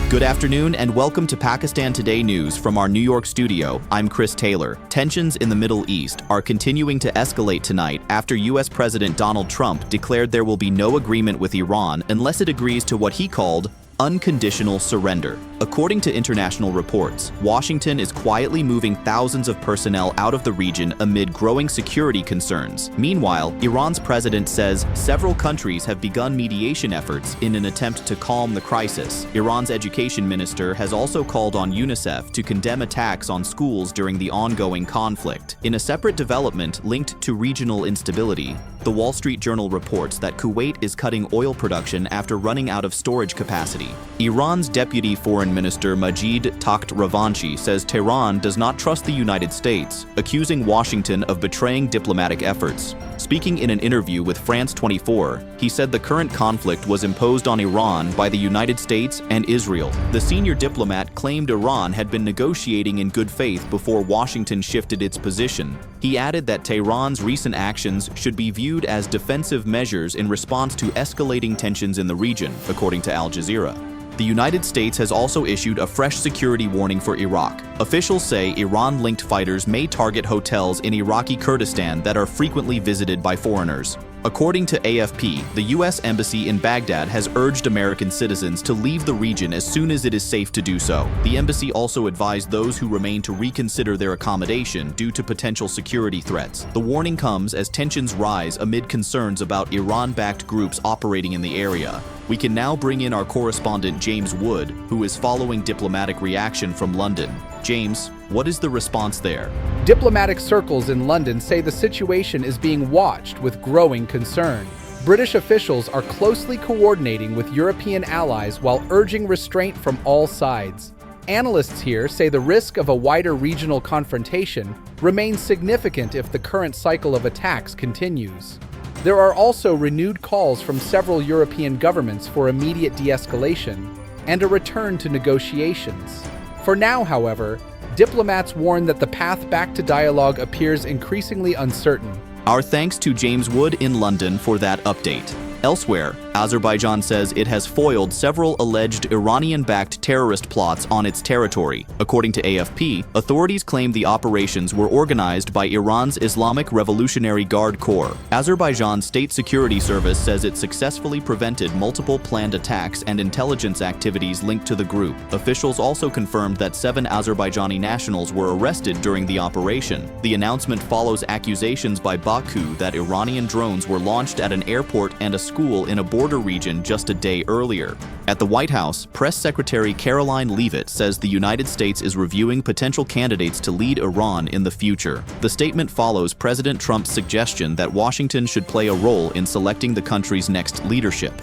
Good afternoon and welcome to Pakistan Today News from our New York studio. I'm Chris Taylor. Tensions in the Middle East are continuing to escalate tonight after U.S. President Donald Trump declared there will be no agreement with Iran unless it agrees to what he called unconditional surrender. According to international reports, Washington is quietly moving thousands of personnel out of the region amid growing security concerns. Meanwhile, Iran's president says several countries have begun mediation efforts in an attempt to calm the crisis. Iran's education minister has also called on UNICEF to condemn attacks on schools during the ongoing conflict. In a separate development linked to regional instability, the Wall Street Journal reports that Kuwait is cutting oil production after running out of storage capacity. Iran's deputy foreign minister Majid Takht Ravanchi says Tehran does not trust the United States, accusing Washington of betraying diplomatic efforts. Speaking in an interview with France 24, he said the current conflict was imposed on Iran by the United States and Israel. The senior diplomat claimed Iran had been negotiating in good faith before Washington shifted its position. He added that Tehran's recent actions should be viewed as defensive measures in response to escalating tensions in the region, according to Al Jazeera. The United States has also issued a fresh security warning for Iraq. Officials say Iran-linked fighters may target hotels in Iraqi Kurdistan that are frequently visited by foreigners. According to AFP, the U.S. Embassy in Baghdad has urged American citizens to leave the region as soon as it is safe to do so. The embassy also advised those who remain to reconsider their accommodation due to potential security threats. The warning comes as tensions rise amid concerns about Iran-backed groups operating in the area. We can now bring in our correspondent James Wood, who is following diplomatic reaction from London. James, what is the response there? Diplomatic circles in London say the situation is being watched with growing concern. British officials are closely coordinating with European allies while urging restraint from all sides. Analysts here say the risk of a wider regional confrontation remains significant if the current cycle of attacks continues. There are also renewed calls from several European governments for immediate de-escalation and a return to negotiations. For now, however, diplomats warn that the path back to dialogue appears increasingly uncertain. Our thanks to James Wood in London for that update. Elsewhere, Azerbaijan says it has foiled several alleged Iranian-backed terrorist plots on its territory. According to AFP, authorities claim the operations were organized by Iran's Islamic Revolutionary Guard Corps. Azerbaijan's State Security Service says it successfully prevented multiple planned attacks and intelligence activities linked to the group. Officials also confirmed that 7 Azerbaijani nationals were arrested during the operation. The announcement follows accusations by Baku that Iranian drones were launched at an airport and a school in a border region just a day earlier. At the White House, Press Secretary Caroline Leavitt says the United States is reviewing potential candidates to lead Iran in the future. The statement follows President Trump's suggestion that Washington should play a role in selecting the country's next leadership.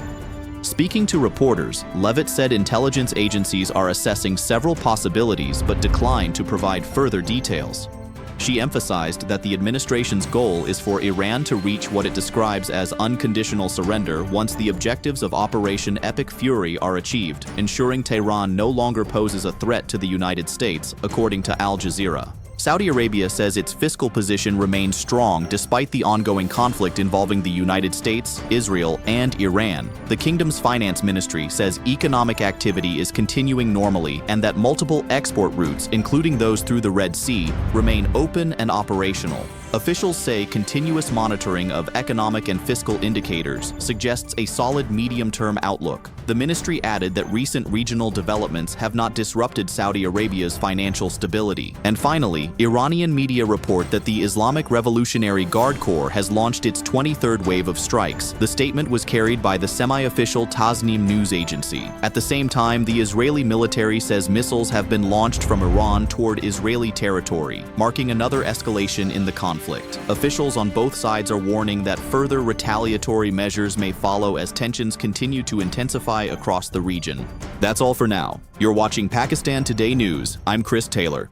Speaking to reporters, Leavitt said intelligence agencies are assessing several possibilities but declined to provide further details. She emphasized that the administration's goal is for Iran to reach what it describes as unconditional surrender once the objectives of Operation Epic Fury are achieved, ensuring Tehran no longer poses a threat to the United States, according to Al Jazeera. Saudi Arabia says its fiscal position remains strong despite the ongoing conflict involving the United States, Israel, and Iran. The kingdom's finance ministry says economic activity is continuing normally and that multiple export routes, including those through the Red Sea, remain open and operational. Officials say continuous monitoring of economic and fiscal indicators suggests a solid medium-term outlook. The ministry added that recent regional developments have not disrupted Saudi Arabia's financial stability. And finally, Iranian media report that the Islamic Revolutionary Guard Corps has launched its 23rd wave of strikes. The statement was carried by the semi-official Tasnim news agency. At the same time, the Israeli military says missiles have been launched from Iran toward Israeli territory, marking another escalation in the conflict. Officials on both sides are warning that further retaliatory measures may follow as tensions continue to intensify across the region. That's all for now. You're watching Pakistan Today News. I'm Chris Taylor.